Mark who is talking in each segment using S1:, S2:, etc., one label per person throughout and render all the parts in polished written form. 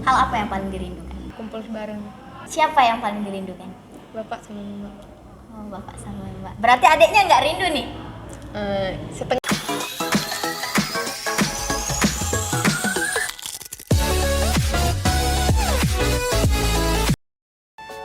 S1: Hal apa yang paling dirindukan?
S2: Kumpul bareng
S1: Siapa yang paling dirindukan?
S2: bapak sama mama.
S1: Oh, bapak sama mbak. Berarti adiknya nggak rindu nih?
S2: Setengah.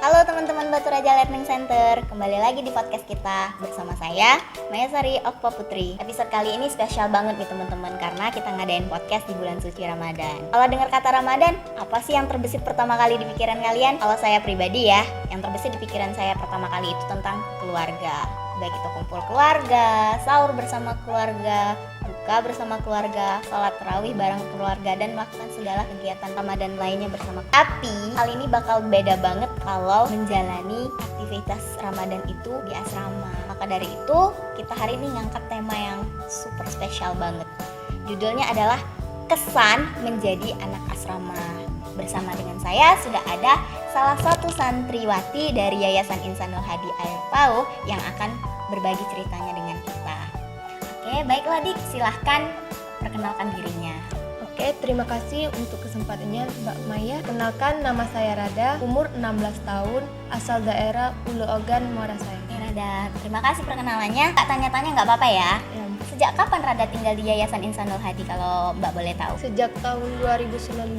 S1: Halo teman-teman Batu Raja Learning Center, kembali lagi di podcast kita bersama saya, Maya Sari Okpa Putri. Episode kali ini spesial banget nih teman-teman, karena kita ngadain podcast di bulan suci Ramadan. Kalau dengar kata Ramadan, apa sih yang terbesit pertama kali di pikiran kalian? Kalau saya pribadi ya, yang terbesit di pikiran saya pertama kali itu tentang keluarga. Baik itu kumpul keluarga, sahur bersama keluarga, buka bersama keluarga, sholat tarawih bareng keluarga, dan melakukan segala kegiatan Ramadan lainnya bersama. Tapi hal ini bakal beda banget kalau menjalani aktivitas Ramadan itu di asrama. Maka dari itu kita hari ini ngangkat tema yang super spesial banget. Judulnya adalah kesan menjadi anak asrama. Bersama dengan saya sudah ada salah satu santriwati dari Yayasan Insanul Hadi Airpau yang akan berbagi ceritanya dengan kita. Oke, baiklah Dik, silahkan perkenalkan dirinya.
S2: Oke, terima kasih untuk kesempatannya Mbak Maya. Kenalkan, nama saya Rada, umur 16 tahun, asal daerah Ulu Ogan, Muara Sayang.
S1: Rada, terima kasih perkenalannya. Kak tanya-tanya nggak apa-apa ya?
S2: Ya,
S1: Sejak kapan Rada tinggal di Yayasan Insanul Hadi kalau Mbak boleh tahu?
S2: sejak tahun 2019.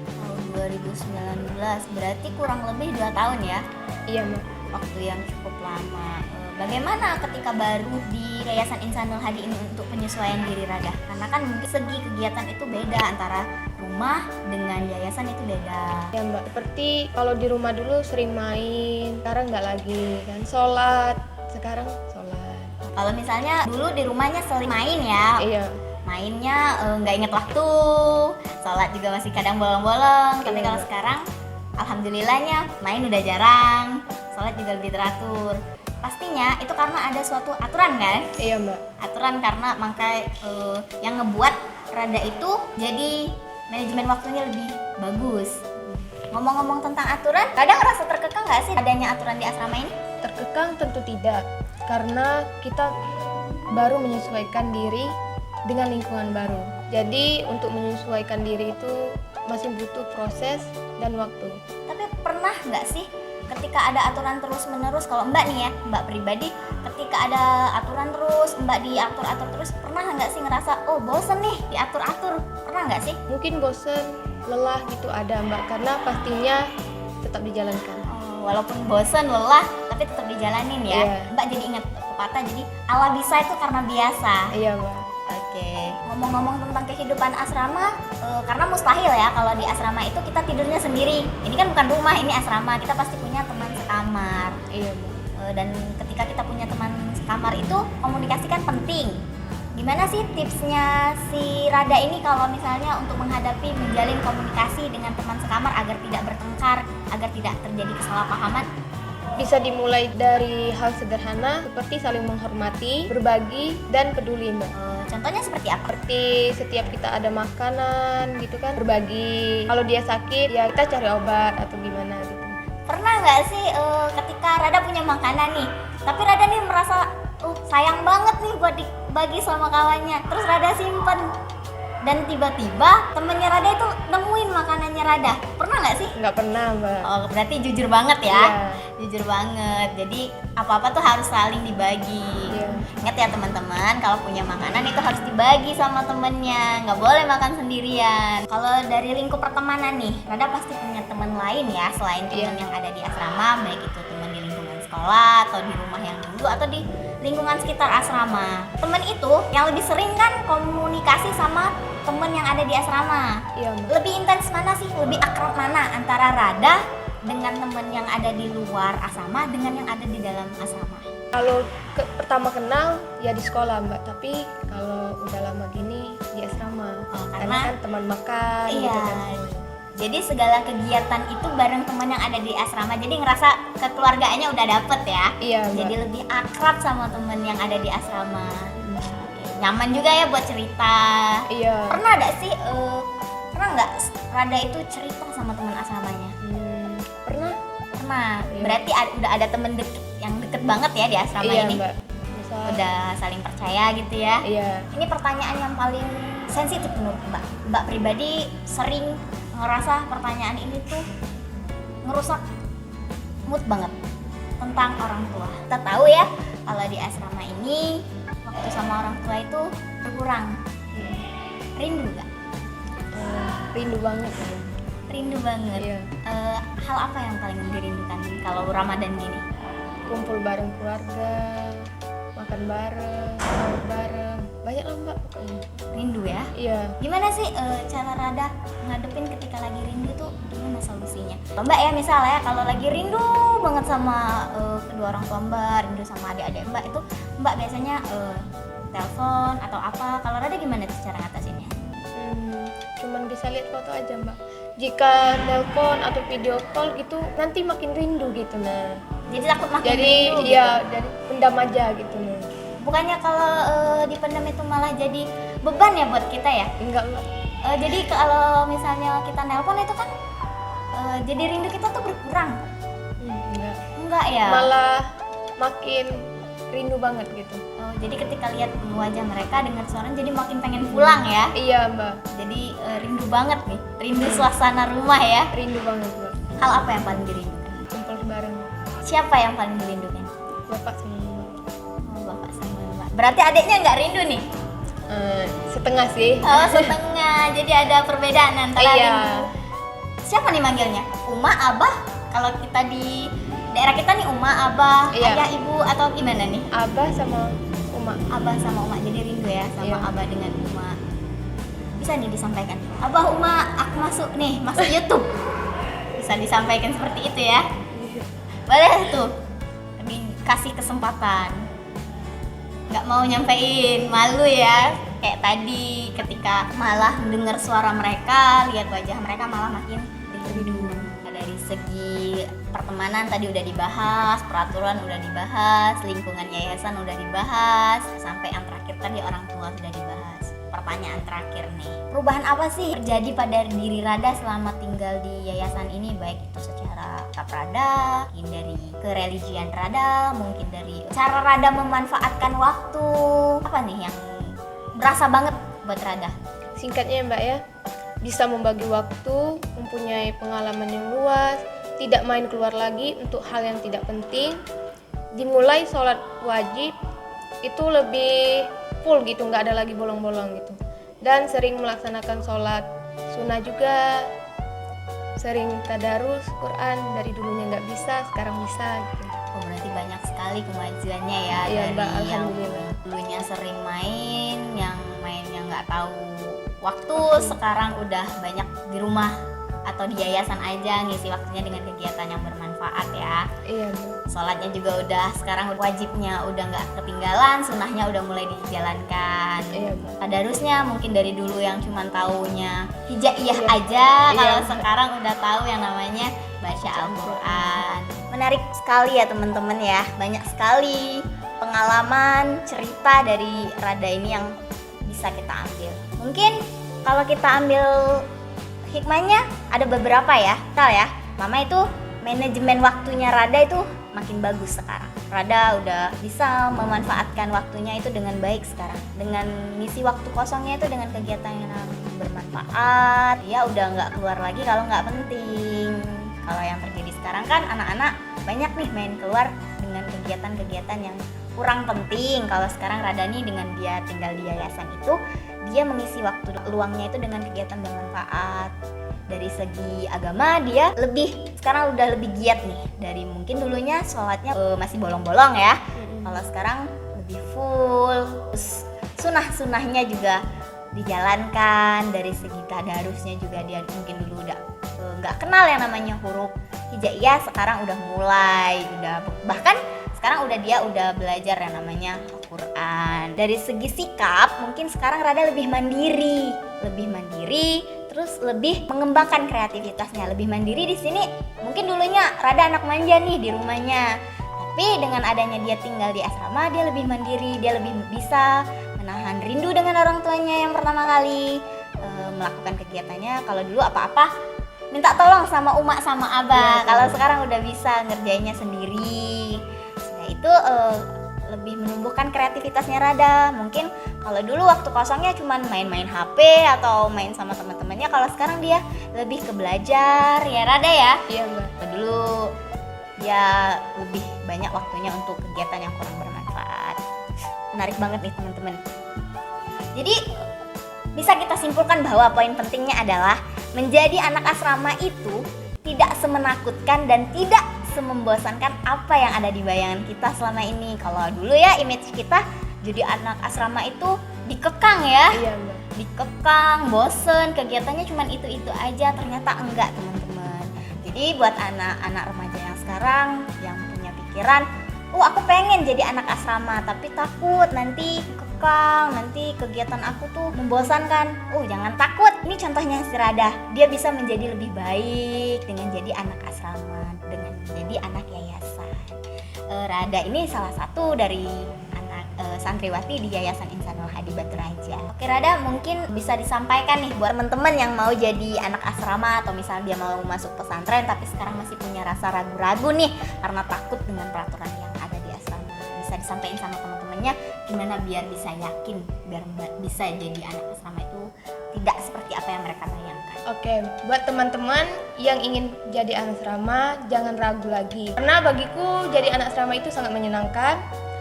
S1: Tahun 2019, berarti kurang lebih 2 tahun ya?
S2: Iya, Mbak.
S1: Waktu yang cukup lama. Bagaimana ketika baru di Yayasan Insanul Hadi ini untuk penyesuaian diri Rada? Karena kan mungkin segi kegiatan itu beda, antara rumah dengan yayasan itu beda.
S2: Ya, Mbak. Seperti kalau di rumah dulu sering main, sekarang nggak lagi kan. Sholat, sekarang sholat.
S1: Kalau misalnya dulu di rumahnya sering main ya,
S2: Iya.
S1: mainnya nggak inget waktu, sholat juga masih kadang bolong-bolong. Tapi
S2: Iya.
S1: kalau sekarang, alhamdulillahnya main udah jarang, sholat juga lebih teratur. Pastinya itu karena ada suatu aturan kan?
S2: Iya, Mbak.
S1: Aturan karena makanya yang ngebuat Rada itu jadi manajemen waktunya lebih bagus. Ngomong-ngomong tentang aturan, Rada ngerasa terkekang nggak sih adanya aturan di asrama ini?
S2: Terkekang tentu tidak, karena kita baru menyesuaikan diri dengan lingkungan baru. Jadi untuk menyesuaikan diri itu masih butuh proses dan waktu.
S1: Tapi pernah nggak sih ketika ada aturan terus-menerus, kalau Mbak nih ya, Mbak pribadi, ketika ada aturan terus, Mbak diatur-atur terus, pernah nggak sih ngerasa, oh bosen nih diatur-atur? Pernah nggak sih?
S2: Mungkin bosen, lelah gitu ada, Mbak, karena pastinya tetap dijalankan.
S1: Oh, walaupun bosen, lelah, tapi tetap dijalanin ya.
S2: Iya.
S1: Mbak jadi ingat pepatah, jadi Allah bisa itu karena biasa.
S2: Iya, Mbak.
S1: Oke, ngomong-ngomong tentang kehidupan asrama, karena mustahil ya kalau di asrama itu kita tidurnya sendiri. Ini kan bukan rumah, ini asrama. Kita pasti punya teman sekamar.
S2: Iya, Mbak.
S1: Dan ketika kita punya teman sekamar itu, komunikasi kan penting. Gimana sih tipsnya si Rada ini kalau misalnya untuk menghadapi menjalin komunikasi dengan teman sekamar agar tidak bertengkar, agar tidak terjadi kesalahpahaman?
S2: Bisa dimulai dari hal sederhana seperti saling menghormati, berbagi, dan peduli, Mbak.
S1: Contohnya seperti apa?
S2: Seperti setiap kita ada makanan gitu kan, berbagi. Kalau dia sakit, ya kita cari obat atau gimana gitu.
S1: Pernah nggak sih ketika Rada punya makanan nih, tapi Rada nih merasa sayang banget nih buat dibagi sama kawannya, terus Rada simpen, dan tiba-tiba temennya Rada itu nemuin makanannya Rada. Pernah nggak sih?
S2: Nggak pernah, Mbak.
S1: Oh, berarti jujur banget ya?
S2: Iya.
S1: Jujur banget. Jadi apa-apa tuh harus saling dibagi.
S2: Iya.
S1: Ingat ya teman-teman, kalau punya makanan itu harus dibagi sama temennya, nggak boleh makan sendirian. Kalau dari lingkup pertemanan nih, Rada pasti punya teman lain ya selain teman
S2: Iya.
S1: yang ada di asrama, baik itu teman di lingkungan sekolah atau di rumah yang dulu atau di lingkungan sekitar asrama. Teman itu yang lebih sering kan komunikasi sama teman yang ada di asrama.
S2: Iya, Mbak.
S1: Lebih intens mana sih? Lebih akrab mana antara Rada dengan teman yang ada di luar asrama dengan yang ada di dalam asrama?
S2: Kalau pertama kenal ya di sekolah, Mbak, tapi kalau udah lama gini di asrama.
S1: Oh,
S2: karena kan teman makan
S1: iya.
S2: gitu kan.
S1: Jadi segala kegiatan itu bareng teman yang ada di asrama. Jadi ngerasa kekeluargaannya udah dapet ya.
S2: Iya, Mbak.
S1: Jadi lebih akrab sama teman yang ada di asrama. Oke, nyaman juga ya buat cerita.
S2: Iya.
S1: Pernah nggak sih? Pernah nggak Rada itu cerita sama teman asramanya?
S2: Pernah?
S1: Pernah.
S2: Iya.
S1: Berarti udah ada temen yang deket banget ya di asrama
S2: Iya,
S1: ini.
S2: Mbak. Misal,
S1: Udah saling percaya gitu ya.
S2: Iya.
S1: Ini pertanyaan yang paling sensitif menurut Mbak. Mbak pribadi sering ngerasa pertanyaan ini tuh ngerusak mood banget tentang orang tua. Kita tahu ya kalau di asrama ini waktu sama orang tua itu berkurang. Rindu gak?
S2: Rindu banget.
S1: Rindu banget.
S2: Iya.
S1: Hal apa yang paling dirindukan kalau Ramadan gini?
S2: Kumpul bareng keluarga, makan bareng, sahur bareng, banyak lah mbak.
S1: Rindu ya?
S2: Iya.
S1: Gimana sih cara Rada ngadepin ketika lagi rindu tuh, gimana solusinya? Mbak ya misalnya kalau lagi rindu banget sama kedua orang tua Mbak, rindu sama adik-adik Mbak, itu Mbak biasanya telepon atau apa? Kalau Rada gimana tuh cara ngatasinnya?
S2: Cuman bisa lihat foto aja mbak. Jika nelpon atau video call gitu nanti makin rindu gitu nah.
S1: Jadi takut makin
S2: Jadi
S1: rindu
S2: iya
S1: gitu?
S2: dari pendam aja gitu nah.
S1: Bukannya kalau dipendam itu malah jadi beban ya buat kita ya?
S2: Enggak mbak.
S1: Jadi kalau misalnya kita nelpon itu kan jadi rindu kita tuh berkurang.
S2: Enggak.
S1: Enggak ya?
S2: Malah makin rindu banget gitu.
S1: Jadi ketika lihat wajah mereka, dengar suaranya jadi makin pengen pulang ya.
S2: Iya mbak.
S1: Jadi rindu banget nih, rindu suasana rumah ya.
S2: Rindu banget mbak.
S1: Hal apa yang paling dirindukan?
S2: Kumpul bareng
S1: Siapa yang paling dirindukan?
S2: bapak sama mama.
S1: Oh, bapak sama mbak. Berarti adiknya nggak rindu nih?
S2: Setengah sih.
S1: Oh setengah, jadi ada perbedaan antara
S2: Iya.
S1: rindu. Siapa nih manggilnya? Uma, abah? Kalau kita di daerah kita nih Uma, abah,
S2: Iya.
S1: ayah, ibu atau gimana nih?
S2: Abah sama Uma.
S1: Abah sama Uma, jadi rindu ya sama
S2: Iya.
S1: abah dengan Uma. Bisa nih disampaikan, Abah, Uma, aku masuk nih, masuk YouTube. Bisa disampaikan seperti itu ya. Boleh tuh, dikasih kesempatan. Nggak mau nyampein, malu ya. Kayak tadi ketika malah mendengar suara mereka, lihat wajah mereka malah makin rindu. Dari segi pertemanan tadi udah dibahas, peraturan udah dibahas, lingkungan yayasan udah dibahas, sampai yang terakhir tadi orang tua sudah dibahas. Pertanyaan terakhir nih, perubahan apa sih terjadi pada diri Rada selama tinggal di yayasan ini, baik itu secara sikap Rada, mungkin dari kereligian Rada, mungkin dari cara Rada memanfaatkan waktu, apa nih yang berasa banget buat Rada?
S2: Singkatnya mbak ya, bisa membagi waktu, mempunyai pengalaman yang luas, tidak main keluar lagi untuk hal yang tidak penting, dimulai sholat wajib itu lebih full gitu, nggak ada lagi bolong-bolong gitu, dan sering melaksanakan sholat sunnah juga, sering tadarus Quran, dari dulunya nggak bisa sekarang bisa gitu.
S1: Oh berarti banyak sekali kemajuannya ya.
S2: Iya,
S1: dari
S2: Mbak,
S1: yang
S2: alhamdulillah.
S1: dulunya sering main, yang mainnya nggak tahu waktu, sekarang udah banyak di rumah atau di yayasan aja ngisi waktunya dengan kegiatan yang bermanfaat ya.
S2: Iya mbak.
S1: Sholatnya juga udah sekarang wajibnya udah nggak ketinggalan, sunnahnya udah mulai dijalankan.
S2: Iya mbak.
S1: Tadarusnya mungkin dari dulu yang cuman taunya hijaiyah
S2: Iya.
S1: aja,
S2: Iya.
S1: kalau sekarang udah tahu yang namanya baca Al-Quran. Menarik sekali ya teman-teman ya, banyak sekali pengalaman, cerita dari Rada ini yang bisa kita ambil. Mungkin kalau kita ambil hikmahnya ada beberapa ya. Misal ya, Mama itu manajemen waktunya Rada itu makin bagus sekarang. Rada udah bisa memanfaatkan waktunya itu dengan baik sekarang, dengan ngisi waktu kosongnya itu dengan kegiatan yang bermanfaat. Dia udah nggak keluar lagi kalau nggak penting. Kalau yang terjadi sekarang kan anak-anak banyak nih main keluar dengan kegiatan-kegiatan yang kurang penting. Kalau sekarang Rada nih dengan dia tinggal di yayasan itu, dia mengisi waktu luangnya itu dengan kegiatan bermanfaat. Dari segi agama dia sekarang udah lebih giat nih. Dari mungkin dulunya sholatnya masih bolong-bolong ya. Kalau sekarang lebih full. Terus sunah-sunahnya juga dijalankan. Dari segi tadarusnya juga dia mungkin dulu udah nggak kenal yang namanya huruf hijaiyah, sekarang udah mulai, bahkan sekarang dia udah belajar yang namanya Al-Quran. Dari segi sikap mungkin sekarang Rada lebih mandiri, terus lebih mengembangkan kreativitasnya. Lebih mandiri di sini mungkin dulunya Rada anak manja nih di rumahnya, tapi dengan adanya dia tinggal di asrama, dia lebih mandiri, dia lebih bisa menahan rindu dengan orang tuanya yang pertama kali, melakukan kegiatannya. Kalau dulu apa-apa minta tolong sama Uma sama Abah, kalau sekarang udah bisa ngerjainnya sendiri. Nah itu lebih menumbuhkan kreativitasnya Rada. Mungkin kalau dulu waktu kosongnya cuman main-main HP atau main sama teman-teman Makanya kalau sekarang dia lebih ke belajar ya Rada ya.
S2: Iya Mbak.
S1: Dulu dia lebih banyak waktunya untuk kegiatan yang kurang bermanfaat. Menarik banget nih teman-teman. Jadi bisa kita simpulkan bahwa poin pentingnya adalah menjadi anak asrama itu tidak semenakutkan dan tidak semembosankan apa yang ada di bayangan kita selama ini. Kalau dulu ya image kita jadi anak asrama itu dikekang ya.
S2: Iya Mbak.
S1: Dikekang, bosen, kegiatannya cuma itu-itu aja. Ternyata enggak teman-teman. Jadi buat anak-anak remaja yang sekarang yang punya pikiran, aku pengen jadi anak asrama tapi takut nanti kekang, nanti kegiatan aku tuh membosankan. Jangan takut. Ini contohnya si Rada. Dia bisa menjadi lebih baik dengan jadi anak asrama, dengan menjadi anak yayasan. Rada ini salah satu dari santriwati di Yayasan Insanul Hadi Batu Raja. Oke Rada, mungkin bisa disampaikan nih buat teman-teman yang mau jadi anak asrama atau misalnya dia mau masuk pesantren tapi sekarang masih punya rasa ragu-ragu nih karena takut dengan peraturan yang ada di asrama. Bisa disampaikan sama teman-temannya gimana biar bisa yakin, biar bisa jadi anak asrama itu tidak seperti apa yang mereka bayangkan.
S2: Oke, buat teman-teman yang ingin jadi anak asrama jangan ragu lagi. Karena bagiku jadi anak asrama itu sangat menyenangkan.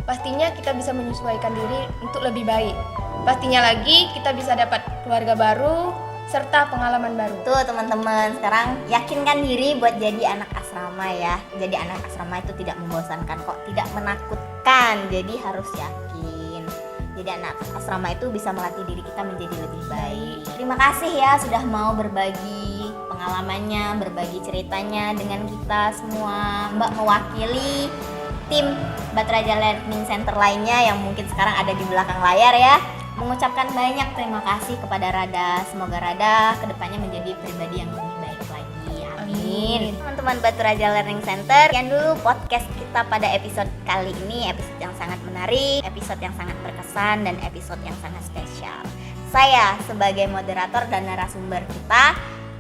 S2: Pastinya kita bisa menyesuaikan diri untuk lebih baik. Pastinya lagi kita bisa dapat keluarga baru serta pengalaman baru.
S1: Tuh teman-teman, sekarang yakinkan diri buat jadi anak asrama ya. Jadi anak asrama itu tidak membosankan kok, tidak menakutkan. Jadi harus yakin. Jadi anak asrama itu bisa melatih diri kita menjadi lebih baik. Terima kasih ya sudah mau berbagi pengalamannya, berbagi ceritanya dengan kita semua. Mbak mewakili tim Batu Raja Learning Center lainnya yang mungkin sekarang ada di belakang layar ya, mengucapkan banyak terima kasih kepada Rada. Semoga Rada kedepannya menjadi pribadi yang lebih baik lagi. Amin. Teman-teman Batu Raja Learning Center, sekian dulu podcast kita pada episode kali ini. Episode yang sangat menarik, episode yang sangat berkesan, dan episode yang sangat spesial. Saya sebagai moderator dan narasumber kita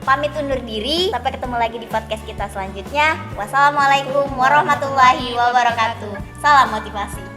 S1: pamit undur diri. Sampai ketemu lagi di podcast kita selanjutnya. Wassalamualaikum warahmatullahi wabarakatuh. Salam motivasi.